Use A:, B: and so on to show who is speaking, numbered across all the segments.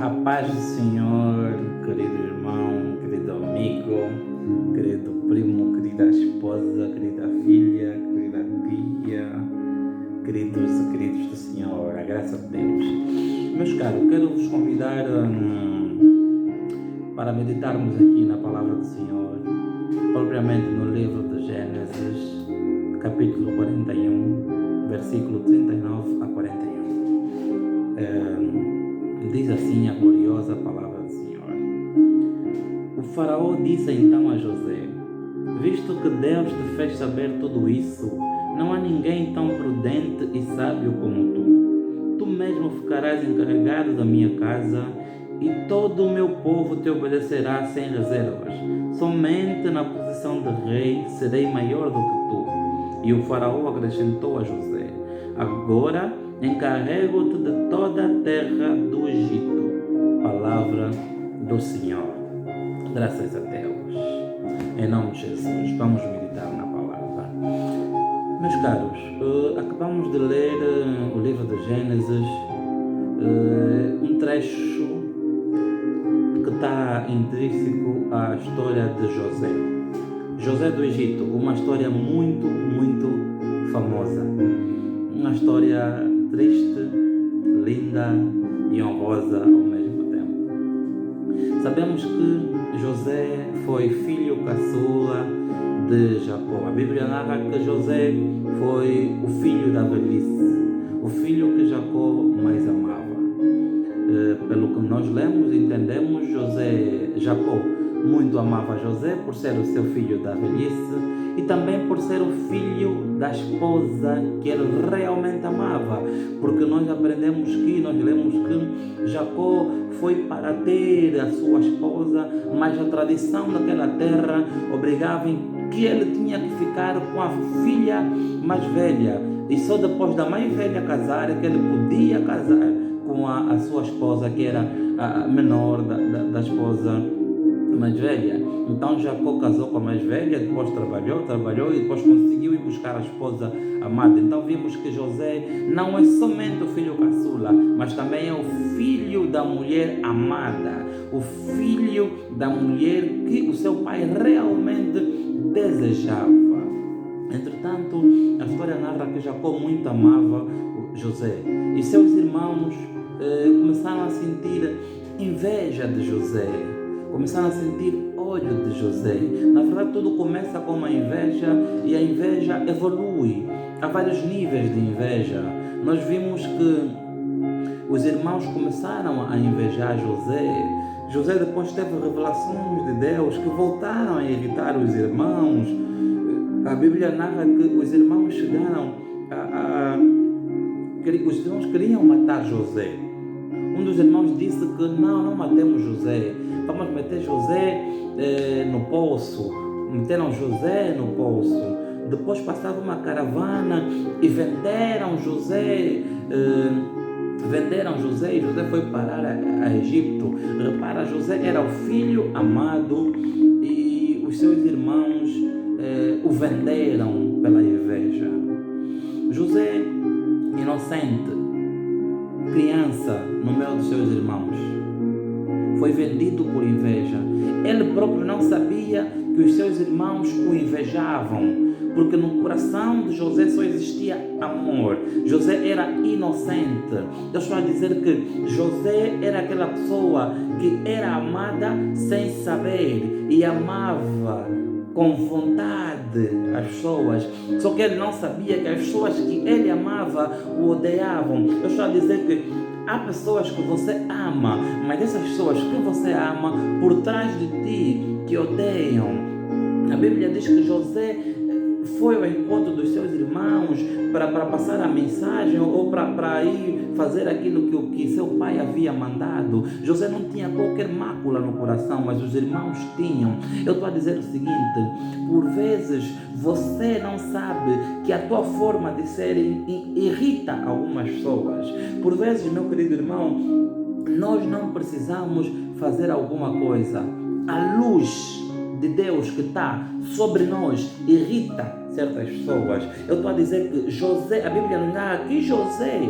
A: A paz do Senhor, querido irmão, querido amigo, querido primo, querida esposa, querida filha, querida tia, queridos e queridos do Senhor, a graça de Deus. Meus caros, quero vos convidar para meditarmos aqui na palavra do Senhor, propriamente no livro de Gênesis, capítulo 41, versículo 39 a 41. Diz assim a gloriosa palavra do Senhor. O faraó disse então a José: visto que Deus te fez saber tudo isso, não há ninguém tão prudente e sábio como tu. Tu mesmo ficarás encarregado da minha casa e todo o meu povo te obedecerá sem reservas. Somente na posição de rei serei maior do que tu. E o faraó acrescentou a José: agora encarrego-te de toda a terra do Egito. Palavra do Senhor. Graças a Deus. Em nome de Jesus, vamos meditar na palavra. Meus caros, acabamos de ler o livro de Gênesis, um trecho que está intrínseco à história de José. José do Egito, uma história muito, muito famosa. Uma história triste, linda e honrosa ao mesmo tempo. Sabemos que José foi filho caçula de Jacó. A Bíblia narra que José foi o filho da velhice, o filho que Jacó mais amava. Pelo que nós lemos e entendemos, Jacó muito amava José por ser o seu filho da velhice e também por ser o filho da esposa que ele realmente amava, porque nós aprendemos que, nós lemos que Jacó foi para ter a sua esposa, mas a tradição daquela terra obrigava em que ele tinha que ficar com a filha mais velha, e só depois da mais velha casar é que ele podia casar com a sua esposa, que era a menor da esposa mais velha. Então Jacó casou com a mais velha, depois trabalhou e depois conseguiu ir buscar a esposa amada. Então vimos que José não é somente o filho caçula, mas também é o filho da mulher amada, o filho da mulher que o seu pai realmente desejava. Entretanto, a história narra que Jacó muito amava José e seus irmãos começaram a sentir inveja de José, começaram a sentir ódio de José. Na verdade, tudo começa com uma inveja e a inveja evolui. Há vários níveis de inveja. Nós vimos que os irmãos começaram a invejar José. José depois teve revelações de Deus que voltaram a irritar os irmãos. A Bíblia narra que os irmãos chegaram os irmãos queriam matar José. Um dos irmãos disse que não matemos José, vamos meter José no poço. Meteram José no poço. Depois passava uma caravana e venderam José e José foi parar a Egito. Repara, José era o filho amado e os seus irmãos o venderam pela inveja. José, inocente, criança no meio dos seus irmãos, foi vendido por inveja. Ele próprio não sabia que os seus irmãos o invejavam, porque no coração de José só existia amor. José era inocente. Eu estou a dizer que José era aquela pessoa que era amada sem saber e amava com vontade as pessoas, só que ele não sabia que as pessoas que ele amava o odiavam. Eu estou a dizer que há pessoas que você ama, mas essas pessoas que você ama por trás de ti que odeiam. A Bíblia diz que José foi ao encontro dos seus irmãos para passar a mensagem ou para ir fazer aquilo que seu pai havia mandado. José não tinha qualquer mácula no coração, mas os irmãos tinham. Eu estou a dizer o seguinte: por vezes você não sabe que a tua forma de ser irrita algumas pessoas. Por vezes, meu querido irmão, nós não precisamos fazer alguma coisa. A luz de Deus que está sobre nós irrita certas pessoas. Eu estou a dizer que José, a Bíblia nos narra que José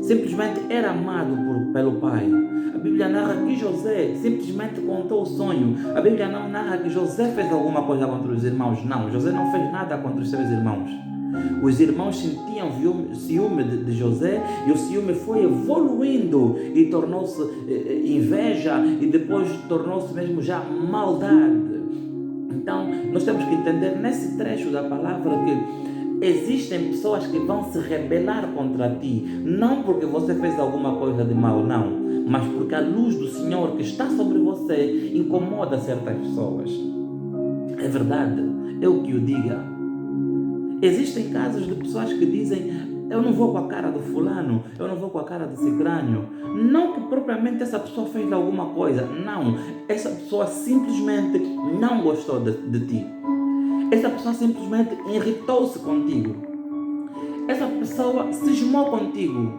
A: simplesmente era amado pelo pai. A Bíblia narra que José simplesmente contou o sonho. A Bíblia não narra que José fez alguma coisa contra os irmãos. Não, José não fez nada contra os seus irmãos. Os irmãos sentiam ciúme de José, e o ciúme foi evoluindo e tornou-se inveja, e depois tornou-se mesmo já maldade. Então, nós temos que entender nesse trecho da palavra que existem pessoas que vão se rebelar contra ti, não porque você fez alguma coisa de mal, não, mas porque a luz do Senhor que está sobre você incomoda certas pessoas. É verdade, eu que o diga. Existem casos de pessoas que dizem: eu não vou com a cara do fulano, eu não vou com a cara do cicrânio. Não que propriamente essa pessoa fez alguma coisa, não. Essa pessoa simplesmente não gostou de ti. Essa pessoa simplesmente irritou-se contigo. Essa pessoa cismou contigo.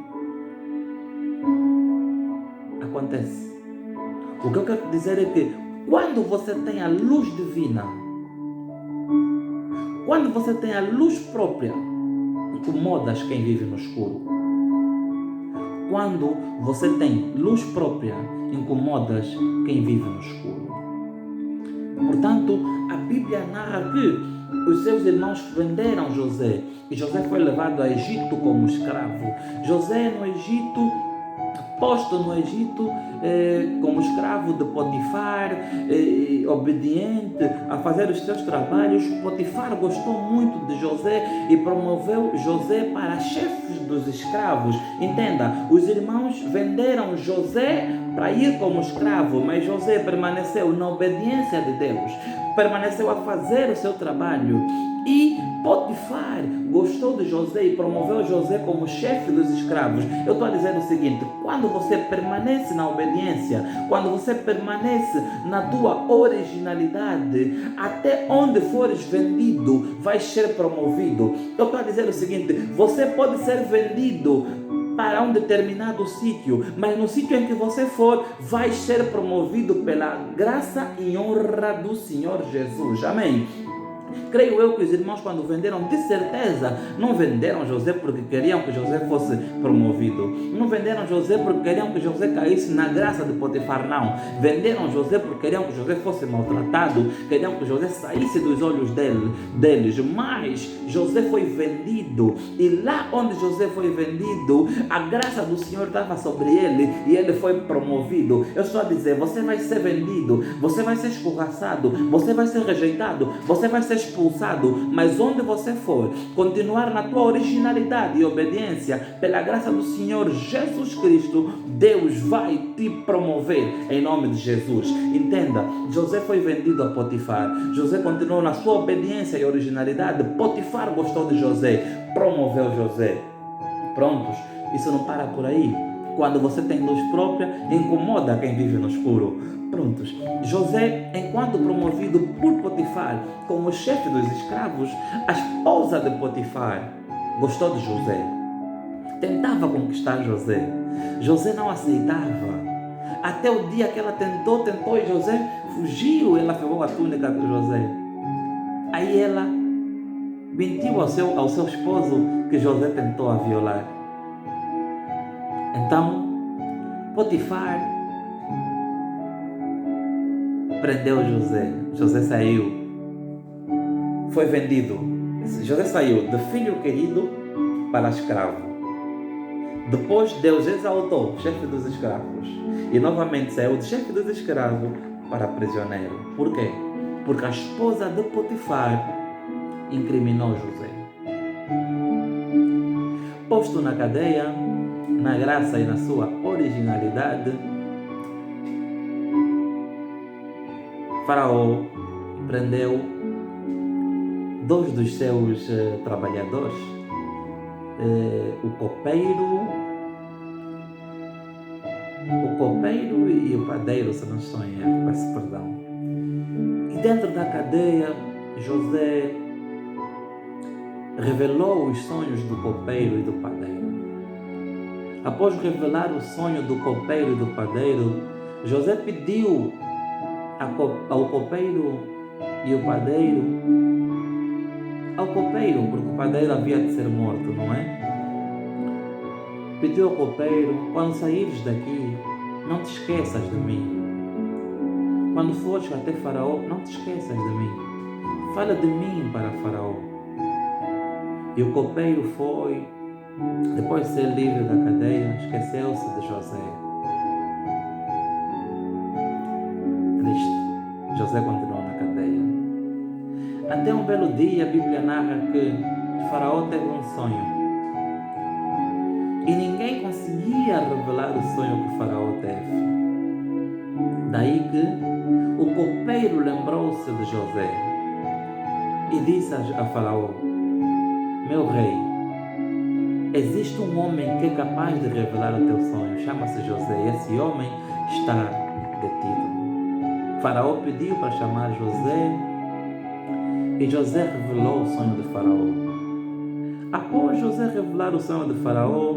A: Acontece. O que eu quero dizer é que quando você tem a luz divina, quando você tem a luz própria, incomodas quem vive no escuro. Quando você tem luz própria, incomodas quem vive no escuro. Portanto, a Bíblia narra que os seus irmãos venderam José, e José foi levado a Egito como escravo. José no Egito, posto no Egito como escravo de Potifar, obediente a fazer os seus trabalhos. Potifar gostou muito de José e promoveu José para chefe dos escravos. Entenda, os irmãos venderam José para ir como escravo, mas José permaneceu na obediência de Deus, permaneceu a fazer o seu trabalho. E Potifar gostou de José e promoveu José como chefe dos escravos. Eu estou a dizer o seguinte: quando você permanece na obediência, quando você permanece na tua originalidade, até onde fores vendido, vais ser promovido. Eu estou a dizer o seguinte: você pode ser vendido para um determinado sítio, mas no sítio em que você for, vai ser promovido pela graça e honra do Senhor Jesus. Amém? Creio eu que os irmãos, quando venderam, de certeza, não venderam José porque queriam que José fosse promovido. Não venderam José porque queriam que José caísse na graça de Potifar, não. Venderam José porque queriam que José fosse maltratado, queriam que José saísse dos olhos deles. Mas José foi vendido, e lá onde José foi vendido, a graça do Senhor estava sobre ele e ele foi promovido. Eu estou a dizer, você vai ser vendido, você vai ser escorraçado, você vai ser rejeitado, você vai ser expulsado, mas onde você for, continuar na tua originalidade e obediência, pela graça do Senhor Jesus Cristo, Deus vai te promover em nome de Jesus. Entenda, José foi vendido a Potifar, José continuou na sua obediência e originalidade. Potifar gostou de José, promoveu José. Prontos, isso não para por aí. Quando você tem luz própria, incomoda quem vive no escuro. Prontos. José, enquanto promovido por Potifar como chefe dos escravos, a esposa de Potifar gostou de José. Tentava conquistar José. José não aceitava. Até o dia que ela tentou e José fugiu, ela pegou a túnica de José. Aí ela mentiu ao seu esposo que José tentou a violar. Então, Potifar prendeu José. José saiu. Foi vendido. José saiu de filho querido para escravo. Depois Deus exaltou chefe dos escravos. E novamente saiu de chefe dos escravos para prisioneiro. Por quê? Porque a esposa de Potifar incriminou José. Posto na cadeia, na graça e na sua originalidade, Faraó prendeu 2 dos seus trabalhadores, o copeiro e o padeiro, se não estou em erro, peço perdão. E dentro da cadeia, José revelou os sonhos do copeiro e do padeiro. Após revelar o sonho do copeiro e do padeiro, José pediu ao copeiro e o padeiro, ao copeiro, porque o padeiro havia de ser morto, não é? pediu ao copeiro: quando saíres daqui, não te esqueças de mim. Quando fores até Faraó, não te esqueças de mim. Fala de mim para Faraó. E o copeiro foi, depois de ser livre da cadeia, esqueceu-se de José. Triste. José continuou na cadeia. Até um belo dia, a Bíblia narra que Faraó teve um sonho. E ninguém conseguia revelar o sonho que Faraó teve. Daí que o copeiro lembrou-se de José e disse a Faraó: meu rei, existe um homem que é capaz de revelar o teu sonho, chama-se José, e esse homem está detido. Faraó pediu para chamar José e José revelou o sonho de Faraó. Após José revelar o sonho de Faraó,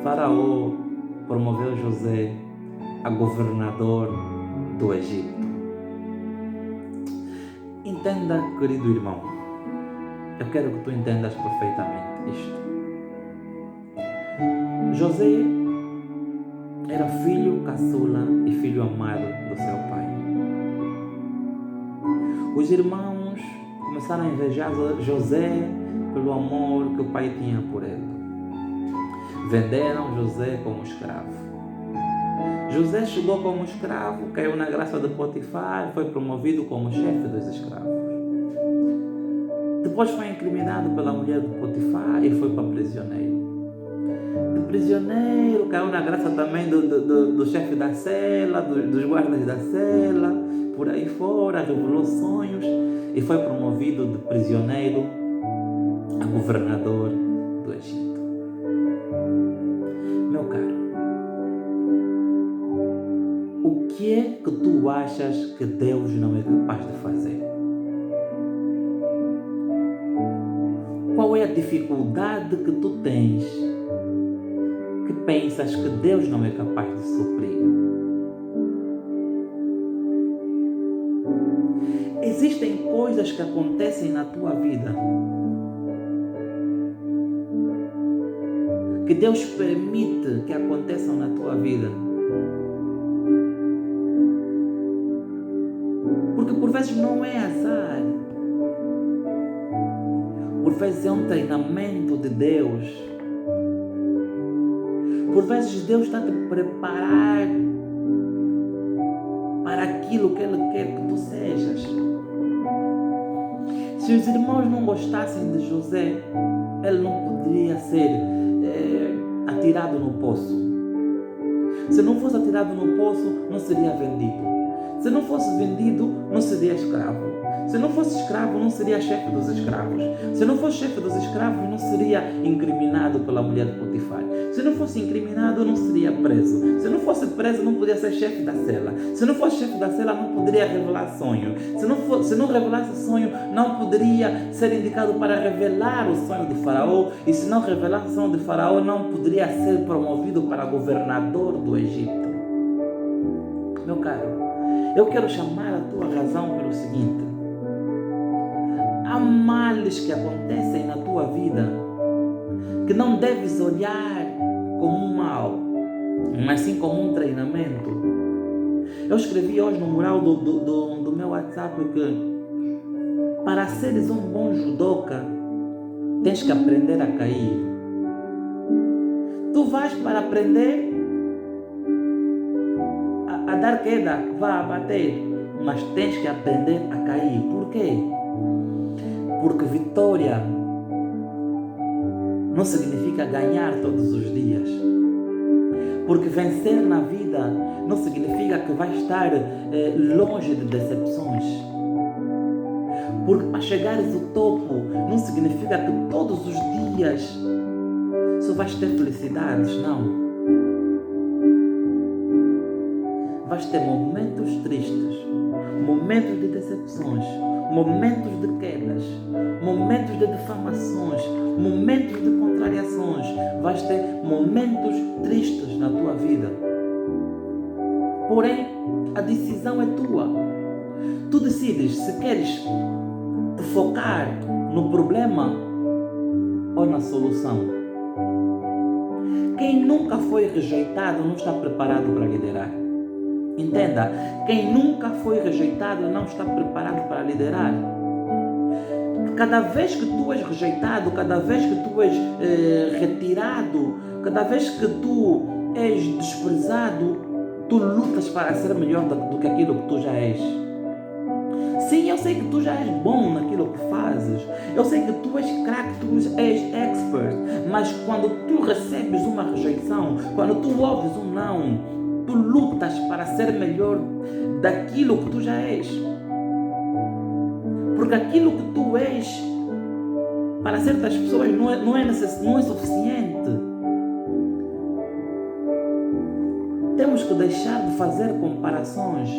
A: Faraó promoveu José a governador do Egito. Entenda, querido irmão, eu quero que tu entendas perfeitamente isto. José era filho caçula e filho amado do seu pai. Os irmãos começaram a invejar José pelo amor que o pai tinha por ele. Venderam José como escravo. José chegou como escravo, caiu na graça de Potifar, foi promovido como chefe dos escravos. Depois foi incriminado pela mulher de Potifar e foi para prisioneiro. De prisioneiro caiu na graça também do chefe da cela, dos guardas da cela, por aí fora, revelou sonhos e foi promovido de prisioneiro a governador do Egito. Meu caro, o que é que tu achas que Deus não é capaz de fazer? Qual é a dificuldade que tu tens que pensas que Deus não é capaz de suprir? Existem coisas que acontecem na tua vida que Deus permite que aconteçam na tua vida porque por vezes não é azar, por vezes é um treinamento de Deus, por vezes Deus está a te preparar para aquilo que Ele quer que tu sejas. Se os irmãos não gostassem de José, ele não poderia ser atirado no poço. Se não fosse atirado no poço, não seria vendido. Se não fosse vendido, não seria escravo. Se não fosse escravo, não seria chefe dos escravos. Se não fosse chefe dos escravos, não seria incriminado pela mulher de Potifar. Se não fosse incriminado, não seria preso. Se não fosse preso, não podia ser chefe da cela. Se não fosse chefe da cela, não poderia revelar sonho. Se não revelasse sonho, não poderia ser indicado para revelar o sonho de Faraó. E se não revelasse o sonho de Faraó, não poderia ser promovido para governador do Egito. Meu caro, eu quero chamar a tua razão pelo seguinte: há males que acontecem na tua vida que não deves olhar como um mal, mas sim como um treinamento. Eu escrevi hoje no mural do meu WhatsApp que para seres um bom judoca tens que aprender a cair. Tu vais para aprender a dar queda, vá a bater, mas tens que aprender a cair. Por quê? Porque vitória não significa ganhar todos os dias. Porque vencer na vida não significa que vai estar longe de decepções. Porque para chegares ao topo não significa que todos os dias só vais ter felicidades, não. Vais ter momentos tristes, momentos de decepções, momentos de quedas, momentos de difamações, momentos de contrariações. Vais ter momentos tristes na tua vida. Porém, a decisão é tua. Tu decides se queres te focar no problema ou na solução. Quem nunca foi rejeitado não está preparado para liderar. Entenda, quem nunca foi rejeitado não está preparado para liderar. Cada vez que tu és rejeitado, cada vez que tu és retirado, cada vez que tu és desprezado, tu lutas para ser melhor do que aquilo que tu já és. Sim, eu sei que tu já és bom naquilo que fazes. Eu sei que tu és craque, tu és expert. Mas quando tu recebes uma rejeição, quando tu ouves um não, tu lutas para ser melhor daquilo que tu já és. Porque aquilo que tu és, para certas pessoas, não é suficiente. Temos que deixar de fazer comparações.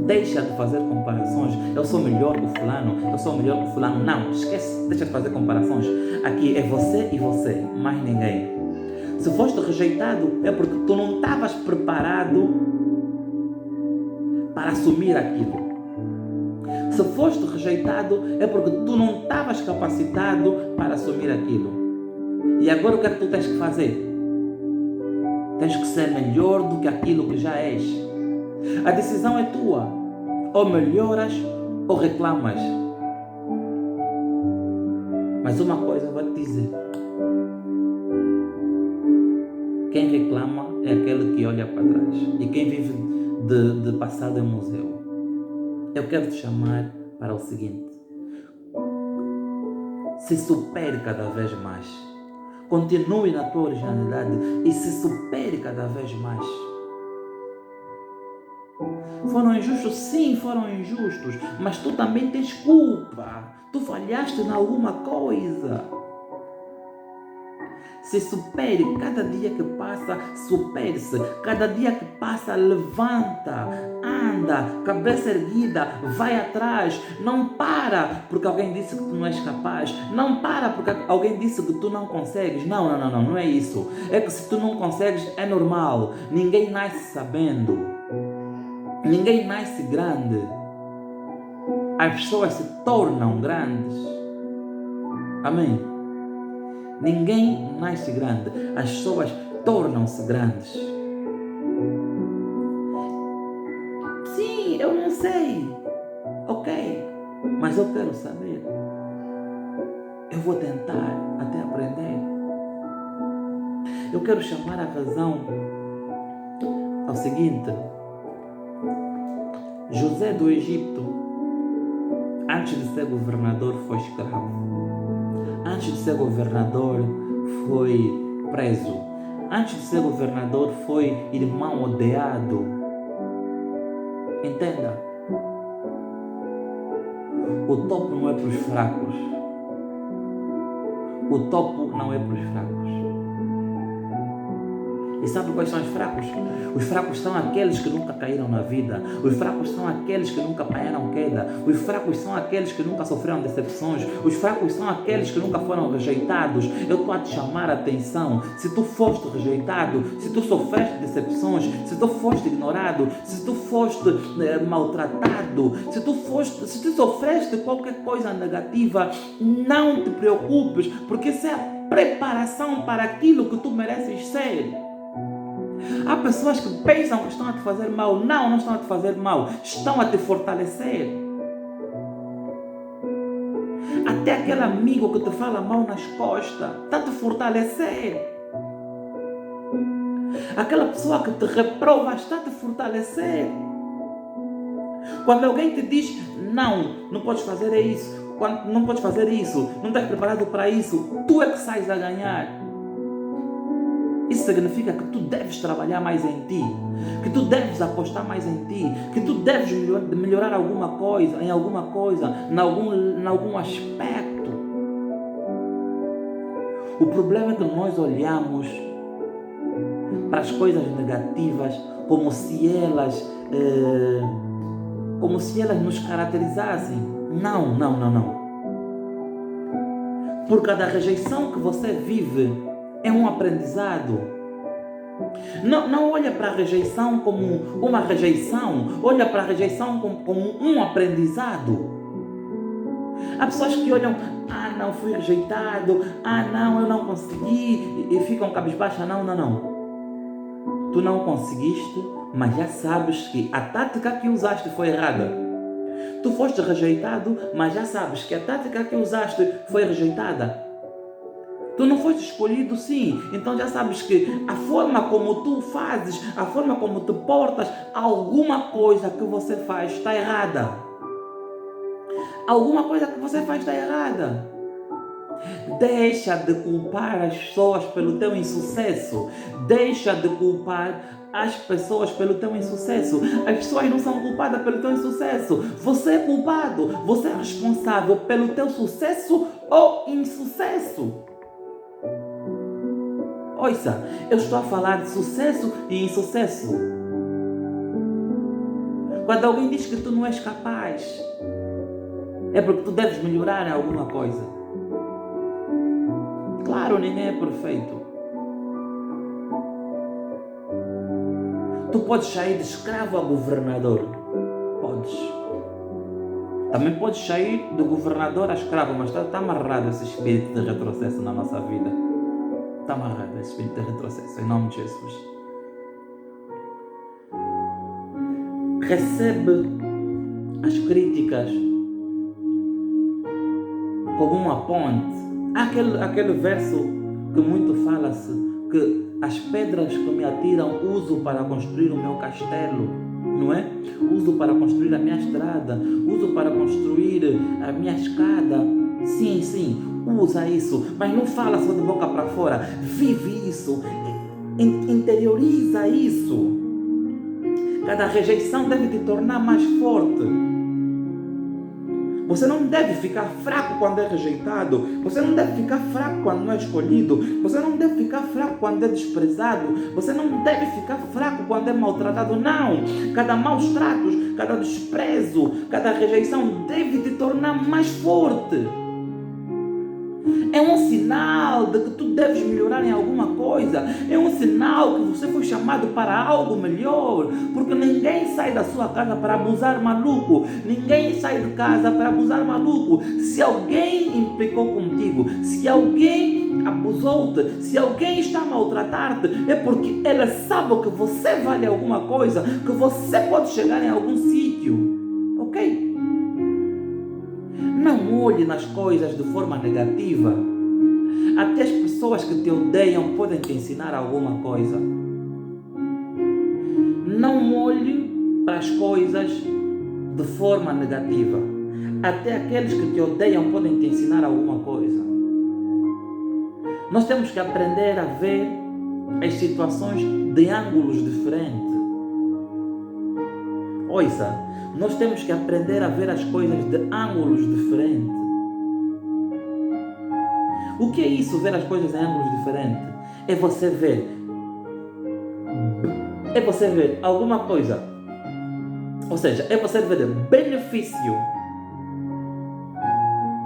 A: Deixa de fazer comparações. Eu sou melhor que o fulano, eu sou melhor que o fulano. Não, esquece, deixa de fazer comparações. Aqui é você e você, mais ninguém. Se foste rejeitado, é porque tu não estavas preparado para assumir aquilo. Se foste rejeitado, é porque tu não estavas capacitado para assumir aquilo. E agora o que é que tu tens que fazer? Tens que ser melhor do que aquilo que já és. A decisão é tua. Ou melhoras ou reclamas. Mas uma coisa eu vou te dizer. Quem reclama é aquele que olha para trás. E quem vive de passado é um museu. Eu quero te chamar para o seguinte. Se supere cada vez mais. Continue na tua originalidade e se supere cada vez mais. Foram injustos? Sim, foram injustos. Mas tu também tens culpa. Tu falhaste em alguma coisa. Se supere, cada dia que passa, supere-se. Cada dia que passa, levanta, anda, cabeça erguida, vai atrás. Não para porque alguém disse que tu não és capaz. Não para porque alguém disse que tu não consegues. Não é isso. É que se tu não consegues, é normal. Ninguém nasce sabendo. Ninguém nasce grande. As pessoas se tornam grandes. Amém? Ninguém nasce grande. As pessoas tornam-se grandes. Sim, eu não sei. Ok. Mas eu quero saber. Eu vou tentar até aprender. Eu quero chamar a razão ao seguinte. José do Egito, antes de ser governador, foi escravo. Antes de ser governador, foi preso. Antes de ser governador, foi irmão odiado. Entenda. O topo não é para os fracos. O topo não é para os fracos. E sabe quais são os fracos? Os fracos são aqueles que nunca caíram na vida. Os fracos são aqueles que nunca apanharam queda. Os fracos são aqueles que nunca sofreram decepções. Os fracos são aqueles que nunca foram rejeitados. Eu estou a te chamar a atenção. Se tu foste rejeitado, se tu sofreste decepções, se tu foste ignorado, se tu foste maltratado, se tu sofreste qualquer coisa negativa, não te preocupes, porque isso é a preparação para aquilo que tu mereces ser. Há pessoas que pensam que estão a te fazer mal. Não estão a te fazer mal. Estão a te fortalecer. Até aquele amigo que te fala mal nas costas está a te fortalecer. Aquela pessoa que te reprova está a te fortalecer. Quando alguém te diz não podes fazer isso, não podes fazer isso, não estás preparado para isso, tu é que sais a ganhar. Isso significa que tu deves trabalhar mais em ti, que tu deves apostar mais em ti, que tu deves melhorar em alguma coisa, em algum aspecto. O problema é que nós olhamos para as coisas negativas como se elas nos caracterizassem. Não. Por cada rejeição que você vive, é um aprendizado. Não olha para a rejeição como uma rejeição. Olha para a rejeição como um aprendizado. Há pessoas que olham, não, fui rejeitado, não, eu não consegui, e ficam cabisbaixas. Não. Tu não conseguiste, mas já sabes que a tática que usaste foi errada. Tu foste rejeitado, mas já sabes que a tática que usaste foi rejeitada. Tu não foste escolhido, sim, então já sabes que a forma como tu fazes, a forma como te portas, alguma coisa que você faz está errada. Alguma coisa que você faz está errada. Deixa de culpar as pessoas pelo teu insucesso. Deixa de culpar as pessoas pelo teu insucesso. As pessoas não são culpadas pelo teu insucesso. Você é culpado. Você é responsável pelo teu sucesso ou insucesso. Ouça, eu estou a falar de sucesso e insucesso. Quando alguém diz que tu não és capaz, é porque tu deves melhorar em alguma coisa. Claro, ninguém é perfeito. Tu podes sair de escravo a governador. Podes. Também podes sair de governador a escravo, mas está amarrado esse espírito de retrocesso na nossa vida. Está amarrado esse espírito de retrocesso, em nome de Jesus. Recebe as críticas como uma ponte. Aquele verso que muito fala-se, que as pedras que me atiram uso para construir o meu castelo, não é? Uso para construir a minha estrada, uso para construir a minha escada. Sim, usa isso, mas não fala só de boca para fora. Vive isso, interioriza isso. Cada rejeição deve te tornar mais forte. Você não deve ficar fraco quando é rejeitado. Você não deve ficar fraco quando não é escolhido. Você não deve ficar fraco quando é desprezado. Você não deve ficar fraco quando é maltratado. Não! Cada maus tratos, cada desprezo, cada rejeição deve te tornar mais forte. É um sinal de que tu deves melhorar em alguma coisa. É um sinal que você foi chamado para algo melhor. Porque ninguém sai da sua casa para abusar maluco. Ninguém sai de casa para abusar maluco. Se alguém implicou contigo, se alguém abusou-te, se alguém está a maltratar-te, é porque ele sabe que você vale alguma coisa, que você pode chegar em algum sítio. Ok? Não olhe nas coisas de forma negativa. Até as pessoas que te odeiam podem te ensinar alguma coisa. Não olhe para as coisas de forma negativa. Até aqueles que te odeiam podem te ensinar alguma coisa. Nós temos que aprender a ver as situações de ângulos diferentes. Ouça, nós temos que aprender a ver as coisas de ângulos diferentes. O que é isso, ver as coisas em ângulos diferentes? É você ver alguma coisa. Ou seja, é você ver benefício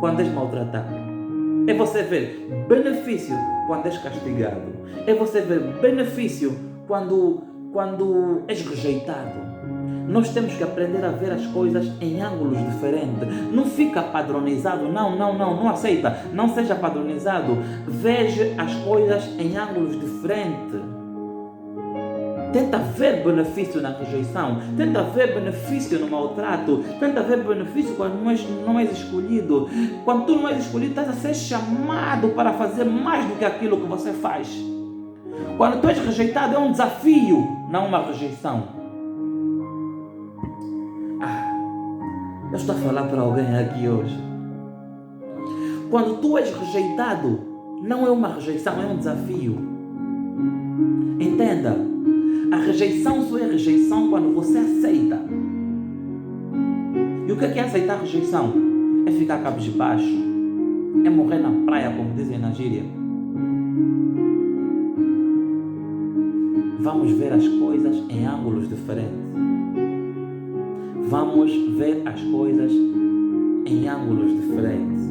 A: quando és maltratado. É você ver benefício quando és castigado. É você ver benefício quando és rejeitado. Nós temos que aprender a ver as coisas em ângulos diferentes. Não fica padronizado, não aceita. Não seja padronizado. Veja as coisas em ângulos diferentes. Tenta ver benefício na rejeição. Tenta ver benefício no maltrato. Tenta ver benefício quando não és escolhido. Quando tu não és escolhido, estás a ser chamado para fazer mais do que aquilo que você faz. Quando tu és rejeitado, é um desafio, não uma rejeição. Eu estou a falar para alguém aqui hoje. Quando tu és rejeitado, não é uma rejeição, é um desafio. Entenda, a rejeição só é rejeição quando você aceita. E o que é aceitar a rejeição? É ficar cabisbaixo, é morrer na praia, como dizem na gíria. Vamos ver as coisas em ângulos diferentes. Vamos ver as coisas em ângulos diferentes.